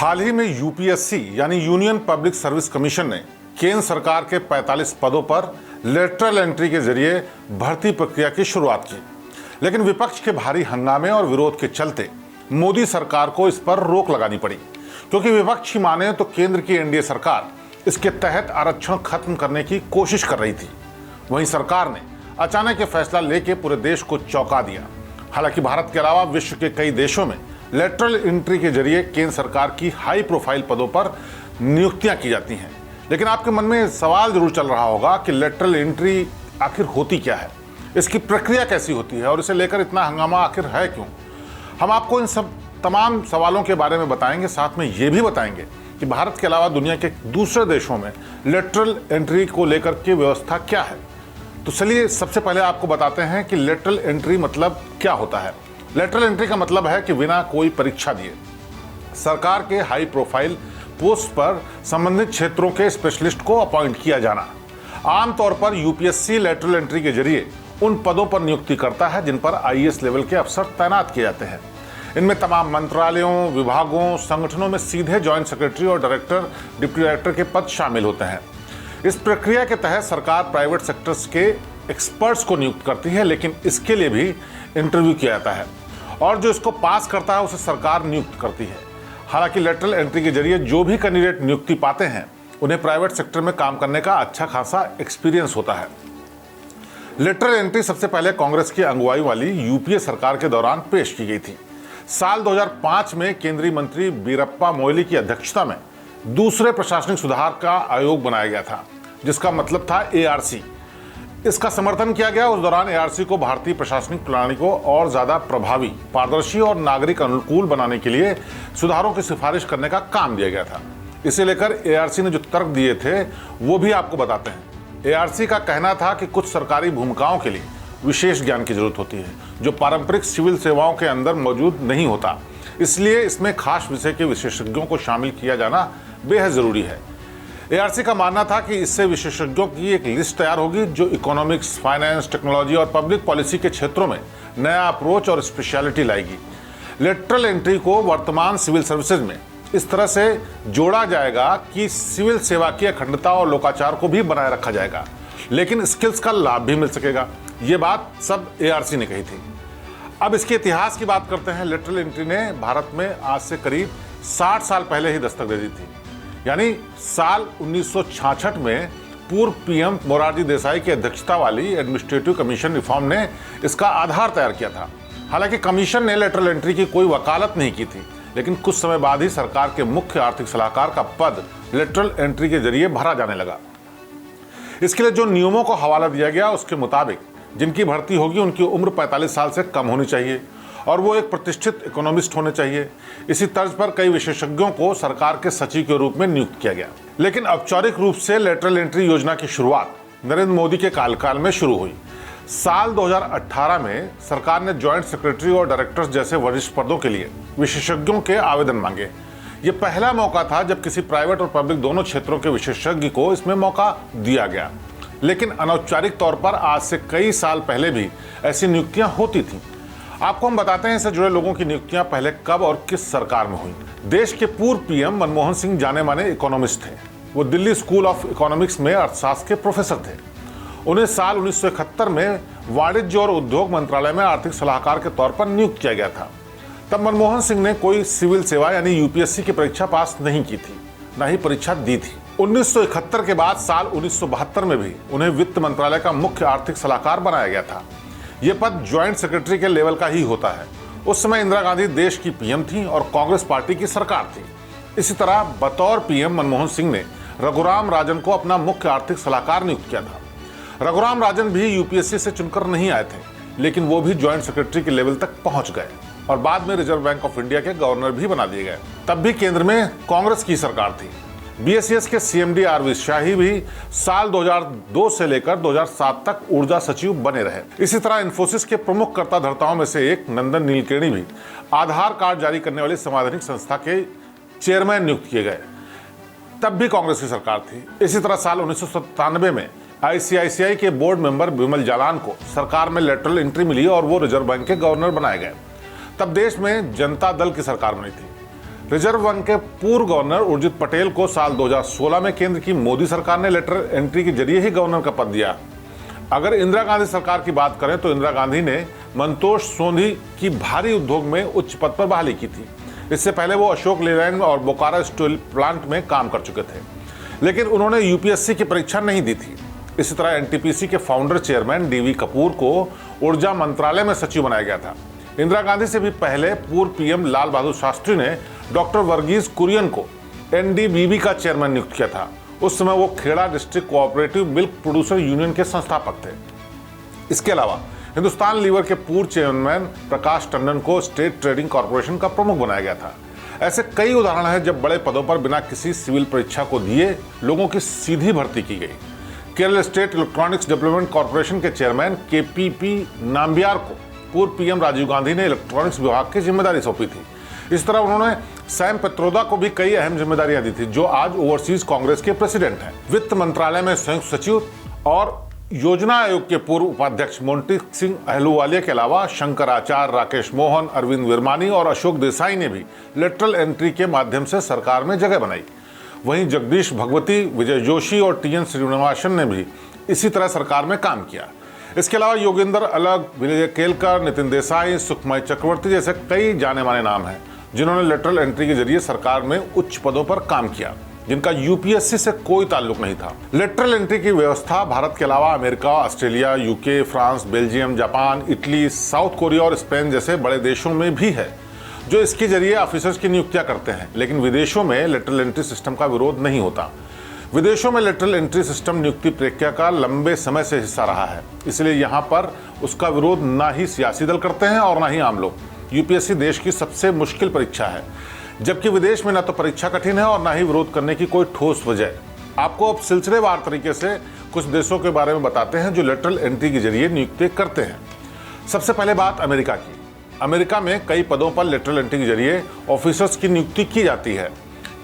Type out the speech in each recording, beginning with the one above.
हाल ही में यूपीएससी यानी union public service commission ने केंद्र सरकार के 45 पदों पर लेटरल एंट्री के जरिए भर्ती प्रक्रिया की शुरुआत की, लेकिन विपक्ष के भारी हंगामे और विरोध के चलते मोदी सरकार को इस पर रोक लगानी पड़ी, क्योंकि विपक्ष की माने तो केंद्र की एनडीए सरकार इसके तहत आरक्षण खत्म करने की कोशिश कर रही थी। वहीं सरकार ने अचानक ये फैसला लेकर पूरे देश को चौंका दिया। हालांकि भारत के अलावा विश्व के कई देशों में लेटरल एंट्री के जरिए केंद्र सरकार की हाई प्रोफाइल पदों पर नियुक्तियां की जाती हैं, लेकिन आपके मन में सवाल जरूर चल रहा होगा कि लेटरल एंट्री आखिर होती क्या है, इसकी प्रक्रिया कैसी होती है और इसे लेकर इतना हंगामा आखिर है क्यों। हम आपको इन सब तमाम सवालों के बारे में बताएंगे, साथ में ये भी बताएंगे कि भारत के अलावा दुनिया के दूसरे देशों में लेटरल एंट्री को लेकर के व्यवस्था क्या है। तो चलिए सबसे पहले आपको बताते हैं कि लेटरल एंट्री मतलब क्या होता है। लेटरल एंट्री का मतलब है कि बिना कोई परीक्षा दिए सरकार के हाई प्रोफाइल पोस्ट पर संबंधित क्षेत्रों के स्पेशलिस्ट को अपॉइंट किया जाना। आमतौर पर यूपीएससी लेटरल एंट्री के जरिए उन पदों पर नियुक्ति करता है जिन पर आईएएस लेवल के अफसर तैनात किए जाते हैं। इनमें तमाम मंत्रालयों, विभागों, संगठनों में सीधे जॉइंट सेक्रेटरी और डायरेक्टर, डिप्टी डायरेक्टर के पद शामिल होते हैं। इस प्रक्रिया के तहत सरकार प्राइवेट सेक्टर्स के एक्सपर्ट्स को नियुक्त करती है, लेकिन इसके लिए भी इंटरव्यू किया जाता है और जो इसको पास करता है उसे सरकार नियुक्त करती है। हालांकि लेटरल एंट्री के जरिए जो भी कैंडिडेट नियुक्ति पाते हैं उन्हें प्राइवेट सेक्टर में काम करने का अच्छा खासा एक्सपीरियंस होता है। लेटरल एंट्री सबसे पहले कांग्रेस की अगुवाई वाली यूपीए सरकार के दौरान पेश की गई थी। साल 2005 में केंद्रीय मंत्री वीरप्पा मोइली की अध्यक्षता में दूसरे प्रशासनिक सुधार का आयोग बनाया गया था, जिसका मतलब था एआरसी। इसका समर्थन किया गया। उस दौरान एआरसी को भारतीय प्रशासनिक प्रणाली को और ज्यादा प्रभावी, पारदर्शी और नागरिक अनुकूल बनाने के लिए सुधारों की सिफारिश करने का काम दिया गया था। इसे लेकर एआरसी ने जो तर्क दिए थे वो भी आपको बताते हैं। एआरसी का कहना था कि कुछ सरकारी भूमिकाओं के लिए विशेष ज्ञान की जरूरत होती है, जो पारंपरिक सिविल सेवाओं के अंदर मौजूद नहीं होता। इसलिए इसमें खास विषय के विशेषज्ञों को शामिल किया जाना बेहद जरूरी है। एआरसी का मानना था कि इससे विशेषज्ञों की एक लिस्ट तैयार होगी जो इकोनॉमिक्स, फाइनेंस, टेक्नोलॉजी और पब्लिक पॉलिसी के क्षेत्रों में नया अप्रोच और स्पेशलिटी लाएगी। लेटरल एंट्री को वर्तमान सिविल सर्विसेज में इस तरह से जोड़ा जाएगा कि सिविल सेवा की अखंडता और लोकाचार को भी बनाए रखा जाएगा, लेकिन स्किल्स का लाभ भी मिल सकेगा। ये बात सब एआरसी ने कही थी। अब इसके इतिहास की बात करते हैं। लेटरल एंट्री ने भारत में आज से करीब 60 साल पहले ही दस्तक दे दी थी, यानी साल 1966 में पूर्व पीएम मोरारजी देसाई की अध्यक्षता वाली एडमिनिस्ट्रेटिव कमीशन रिफॉर्म ने इसका आधार तैयार किया था। हालांकि कमीशन ने लेटरल एंट्री की कोई वकालत नहीं की थी, लेकिन कुछ समय बाद ही सरकार के मुख्य आर्थिक सलाहकार का पद लेटरल एंट्री के जरिए भरा जाने लगा। इसके लिए जो नियमों को हवाला दिया गया उसके मुताबिक जिनकी भर्ती होगी उनकी उम्र 45 साल से कम होनी चाहिए और वो एक प्रतिष्ठित इकोनॉमिस्ट होने चाहिए। इसी तर्ज पर कई विशेषज्ञों को सरकार के सचिव के रूप में नियुक्त किया गया। लेकिन औपचारिक रूप से लेटरल एंट्री योजना की शुरुआत नरेंद्र मोदी के कार्यकाल में शुरू हुई। साल 2018 में सरकार ने जॉइंट सेक्रेटरी और डायरेक्टर्स जैसे वरिष्ठ पदों के लिए विशेषज्ञों के आवेदन मांगे। ये पहला मौका था जब किसी प्राइवेट और पब्लिक दोनों क्षेत्रों के विशेषज्ञ को इसमें मौका दिया गया। लेकिन अनौपचारिक तौर पर आज से कई साल पहले भी ऐसी नियुक्तियां होती थीं। आपको हम बताते हैं इससे जुड़े लोगों की नियुक्तियां पहले कब और किस सरकार में हुई। देश के पूर्व पीएम मनमोहन सिंह जाने माने इकोनॉमिस्ट थे। वो दिल्ली स्कूल ऑफ इकोनॉमिक्स में अर्थशास्त्र के प्रोफेसर थे। उन्हें साल 1971 में वाणिज्य और उद्योग मंत्रालय में आर्थिक सलाहकार के तौर पर नियुक्त किया गया था। तब मनमोहन सिंह ने कोई सिविल सेवा यानी यूपीएससी की परीक्षा पास नहीं की थी, न ही परीक्षा दी थी। 1971 के बाद साल 1972 में भी उन्हें वित्त मंत्रालय का मुख्य आर्थिक सलाहकार बनाया गया था। यह पद ज्वाइंट सेक्रेटरी के लेवल का ही होता है। उस समय इंदिरा गांधी देश की पीएम थी और कांग्रेस पार्टी की सरकार थी। इसी तरह बतौर पीएम मनमोहन सिंह ने रघुराम राजन को अपना मुख्य आर्थिक सलाहकार नियुक्त किया था। रघुराम राजन भी यूपीएससी से चुनकर नहीं आए थे, लेकिन वो भी ज्वाइंट सेक्रेटरी के लेवल तक पहुंच गए और बाद में रिजर्व बैंक ऑफ इंडिया के गवर्नर भी बना दिए गए। तब भी केंद्र में कांग्रेस की सरकार थी। बीएसईएस के सीएमडी आरवी शाही भी साल 2002 से लेकर 2007 तक ऊर्जा सचिव बने रहे। इसी तरह इन्फोसिस के प्रमुख कर्ता धर्ताओं में से एक नंदन नीलकेणी भी आधार कार्ड जारी करने वाली संवैधानिक संस्था के चेयरमैन नियुक्त किए गए। तब भी कांग्रेस की सरकार थी। इसी तरह साल 1997 में आईसीआईसीआई के बोर्ड मेंबर विमल जालान को सरकार में लेटरल एंट्री मिली और वो रिजर्व बैंक के गवर्नर बनाए गए। तब देश में जनता दल की सरकार बनी थी। रिजर्व बैंक के पूर्व गवर्नर उर्जित पटेल को साल 2016 में केंद्र की मोदी सरकार ने लेटर एंट्री के जरिए ही गवर्नर का पद दिया। अगर इंदिरा गांधी सरकार की बात करें तो इंदिरा गांधी ने मंतोष सोंधी की भारी उद्योग में उच्च पद पर बहाली की थी। इससे पहले वो अशोक लेलैंड और बोकारो स्टील प्लांट में काम कर चुके थे, लेकिन उन्होंने यूपीएससी की परीक्षा नहीं दी थी। इसी तरह एनटीपीसी के फाउंडर चेयरमैन डीवी कपूर को ऊर्जा मंत्रालय में सचिव बनाया गया था। इंदिरा गांधी से भी पहले पूर्व पीएम लाल बहादुर शास्त्री ने डॉक्टर वर्गीस कुरियन को एनडीबीबी का चेयरमैन नियुक्त किया था। उस समय वो Kheda district cooperative milk producer union के संस्थापक थे। इसके अलावा हिंदुस्तान लीवर के पूर्व चेयरमैन प्रकाश टंडन को स्टेट ट्रेडिंग कॉर्पोरेशन का प्रमुख बनाया गया था। ऐसे कई उदाहरण हैं जब बड़े पदों पर बिना किसी सिविल परीक्षा को दिए लोगों की सीधी भर्ती की गई। Kerala state electronics development corporation के चेयरमैन केपीपी नाम्बियार को पूर्व पीएम राजीव गांधी ने इलेक्ट्रॉनिक्स विभाग की जिम्मेदारी सौंपी थी। इस तरह उन्होंने सैम पेत्रोदा को भी कई अहम जिम्मेदारियां दी थी, जो आज ओवरसीज कांग्रेस के प्रेसिडेंट हैं। वित्त मंत्रालय में संयुक्त सचिव और योजना आयोग के पूर्व उपाध्यक्ष मोंटी सिंह अहलूवालिया के अलावा शंकराचार्य, राकेश मोहन, अरविंद विरमानी और अशोक देसाई ने भी लेटरल एंट्री के माध्यम से सरकार में जगह बनाई। वहीं जगदीश भगवती, विजय जोशी और टीएन श्रीनिवासन ने भी इसी तरह सरकार में काम किया। इसके अलावा योगेंद्र अलग, विजय केलकर, नितिन देसाई, सुखमय चक्रवर्ती जैसे कई जाने माने नाम हैं जिन्होंने लेटरल एंट्री के जरिए सरकार में उच्च पदों पर काम किया, जिनका यूपीएससी से कोई ताल्लुक नहीं था। लेटरल एंट्री की व्यवस्था भारत के अलावा America, Australia, UK, France, Belgium, Japan, Italy, south Korea और स्पेन जैसे बड़े देशों में भी है, जो इसके जरिए ऑफिसर्स की नियुक्तियां करते हैं। लेकिन विदेशों में लेटरल एंट्री सिस्टम का विरोध नहीं होता। विदेशों में लेटरल एंट्री सिस्टम नियुक्ति प्रक्रिया का लंबे समय से हिस्सा रहा है, इसलिए यहाँ पर उसका विरोध ना ही सियासी दल करते हैं और ना ही आम लोग। यूपीएससी देश की सबसे मुश्किल परीक्षा है, जबकि विदेश में ना तो परीक्षा कठिन है और ना ही विरोध करने की कोई ठोस वजह। आपको अब सिलसिलेवार तरीके से कुछ देशों के बारे में बताते हैं जो लेटरल एंट्री के जरिए नियुक्ति करते हैं। सबसे पहले बात अमेरिका की। अमेरिका में कई पदों पर लेटरल एंट्री के जरिए ऑफिसर्स की नियुक्ति की जाती है,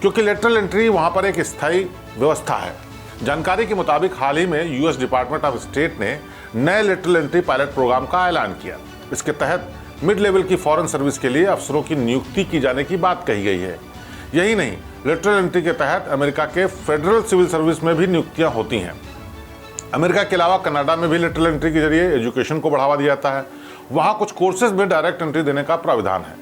क्योंकि लेटरल एंट्री वहां पर एक स्थायी व्यवस्था है। जानकारी के मुताबिक हाल ही में यूएस डिपार्टमेंट ऑफ स्टेट ने नए लेटरल एंट्री पायलट प्रोग्राम का ऐलान किया। इसके तहत मिड लेवल की फॉरेन सर्विस के लिए अफसरों की नियुक्ति की जाने की बात कही गई है। यही नहीं, लेटरल एंट्री के तहत अमेरिका के फेडरल सिविल सर्विस में भी नियुक्तियां होती हैं। अमेरिका के अलावा कनाडा में भी लेटरल एंट्री के जरिए एजुकेशन को बढ़ावा दिया जाता है। वहाँ कुछ कोर्सेज में डायरेक्ट एंट्री देने का प्राविधान है।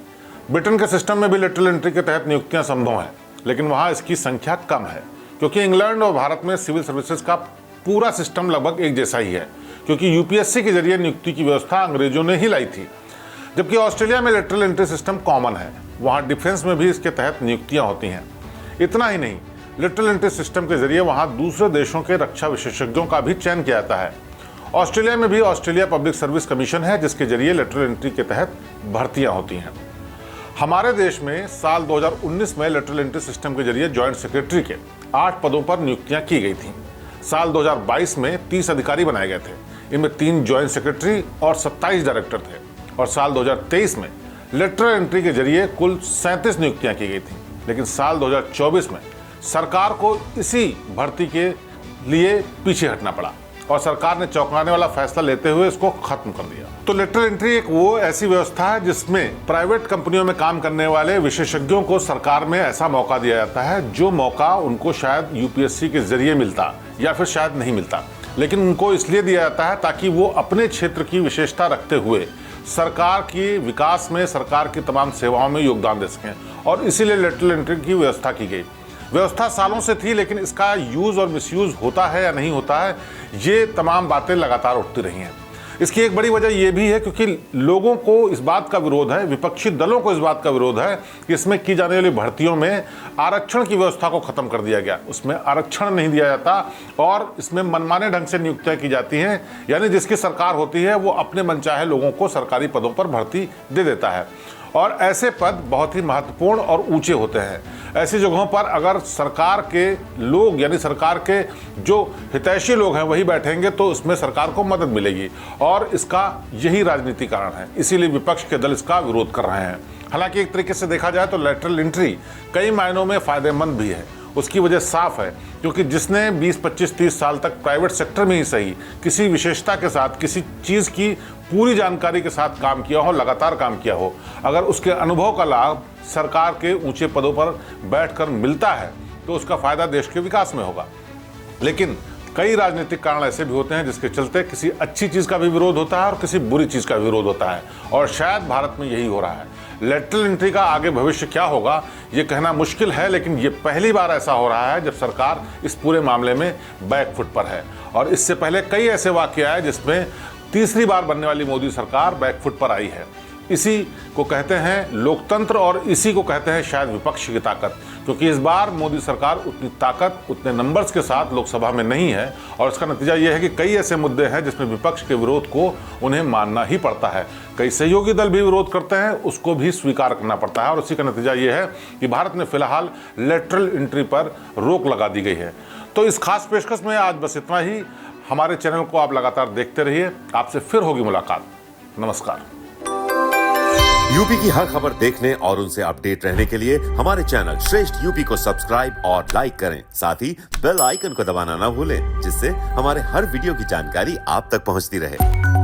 ब्रिटेन के सिस्टम में भी लेटरल एंट्री के तहत नियुक्तियां संभव हैं, लेकिन वहाँ इसकी संख्या कम है, क्योंकि इंग्लैंड और भारत में सिविल सर्विसेज का पूरा सिस्टम लगभग एक जैसा ही है, क्योंकि यूपीएससी के जरिए नियुक्ति की व्यवस्था अंग्रेजों ने ही लाई थी। जबकि ऑस्ट्रेलिया में लेटरल एंट्री सिस्टम कॉमन है, वहाँ डिफेंस में भी इसके तहत नियुक्तियाँ होती हैं। इतना ही नहीं, लेटरल एंट्री सिस्टम के जरिए वहाँ दूसरे देशों के रक्षा विशेषज्ञों का भी चयन किया जाता है। ऑस्ट्रेलिया में भी ऑस्ट्रेलिया पब्लिक सर्विस कमीशन है, जिसके जरिए लेटरल एंट्री के तहत भर्तियाँ होती हैं। हमारे देश में साल 2019 में लेटरल एंट्री सिस्टम के जरिए जॉइंट सेक्रेटरी के 8 पदों पर नियुक्तियां की गई थीं। साल 2022 में 30 अधिकारी बनाए गए थे। इनमें 3 जॉइंट सेक्रेटरी और 27 डायरेक्टर थे। और साल 2023 में लेटरल एंट्री के जरिए कुल 37 नियुक्तियां की गई थीं। लेकिन साल 2024 में सरकार को इसी भर्ती के लिए पीछे हटना पड़ा और सरकार ने चौंकाने वाला फैसला लेते हुए इसको खत्म कर दिया। तो लेटरल एंट्री एक वो ऐसी व्यवस्था है जिसमें प्राइवेट कंपनियों में काम करने वाले विशेषज्ञों को सरकार में ऐसा मौका दिया जाता है जो मौका उनको शायद यूपीएससी के जरिए मिलता या फिर शायद नहीं मिलता, लेकिन उनको इसलिए दिया जाता है ताकि वो अपने क्षेत्र की विशेषता रखते हुए सरकार की विकास में, सरकार की तमाम सेवाओं में योगदान दे सकें। और इसीलिए लेटरल एंट्री की व्यवस्था की गई। व्यवस्था सालों से थी, लेकिन इसका यूज़ और मिसयूज़ होता है या नहीं होता है, ये तमाम बातें लगातार उठती रही हैं। इसकी एक बड़ी वजह यह भी है क्योंकि लोगों को इस बात का विरोध है, विपक्षी दलों को इस बात का विरोध है कि इसमें की जाने वाली भर्तियों में आरक्षण की व्यवस्था को खत्म कर दिया गया। उसमें आरक्षण नहीं दिया जाता और इसमें मनमाने ढंग से नियुक्तियां की जाती हैं, यानी जिसकी सरकार होती है वो अपने मनचाहे लोगों को सरकारी पदों पर भर्ती दे देता है। और ऐसे पद बहुत ही महत्वपूर्ण और ऊंचे होते हैं। ऐसी जगहों पर अगर सरकार के लोग यानी सरकार के जो हितैषी लोग हैं वही बैठेंगे तो उसमें सरकार को मदद मिलेगी, और इसका यही राजनीतिक कारण है। इसीलिए विपक्ष के दल इसका विरोध कर रहे हैं। हालांकि एक तरीके से देखा जाए तो लेटरल एंट्री कई मायनों में फ़ायदेमंद भी है। उसकी वजह साफ है, क्योंकि जिसने 20, 25, 30 साल तक प्राइवेट सेक्टर में ही सही किसी विशेषता के साथ, किसी चीज़ की पूरी जानकारी के साथ काम किया हो, लगातार काम किया हो, अगर उसके अनुभव का लाभ सरकार के ऊंचे पदों पर बैठकर मिलता है तो उसका फायदा देश के विकास में होगा। लेकिन कई राजनीतिक कारण ऐसे भी होते हैं जिसके चलते किसी अच्छी चीज़ का भी विरोध होता है और किसी बुरी चीज़ का विरोध होता है, और शायद भारत में यही हो रहा है। लेटरल एंट्री का आगे भविष्य क्या होगा ये कहना मुश्किल है, लेकिन ये पहली बार ऐसा हो रहा है जब सरकार इस पूरे मामले में बैकफुट पर है। और इससे पहले कई ऐसे वाक़ये आए जिसमें तीसरी बार बनने वाली मोदी सरकार बैकफुट पर आई है। इसी को कहते हैं लोकतंत्र और इसी को कहते हैं शायद विपक्ष की ताकत, क्योंकि इस बार मोदी सरकार उतनी ताकत, उतने नंबर्स के साथ लोकसभा में नहीं है, और इसका नतीजा यह है कि कई ऐसे मुद्दे हैं जिसमें विपक्ष के विरोध को उन्हें मानना ही पड़ता है। कई सहयोगी दल भी विरोध करते हैं, उसको भी स्वीकार करना पड़ता है, और उसी का नतीजा ये है कि भारत में फिलहाल लेटरल एंट्री पर रोक लगा दी गई है। तो इस खास पेशकश में आज बस इतना ही। हमारे चैनल को आप लगातार देखते रहिए। आपसे फिर होगी मुलाकात। नमस्कार। यूपी की हर खबर देखने और उनसे अपडेट रहने के लिए हमारे चैनल श्रेष्ठ यूपी को सब्सक्राइब और लाइक करें। साथ ही बेल आइकन को दबाना ना भूलें, जिससे हमारे हर वीडियो की जानकारी आप तक पहुंचती रहे।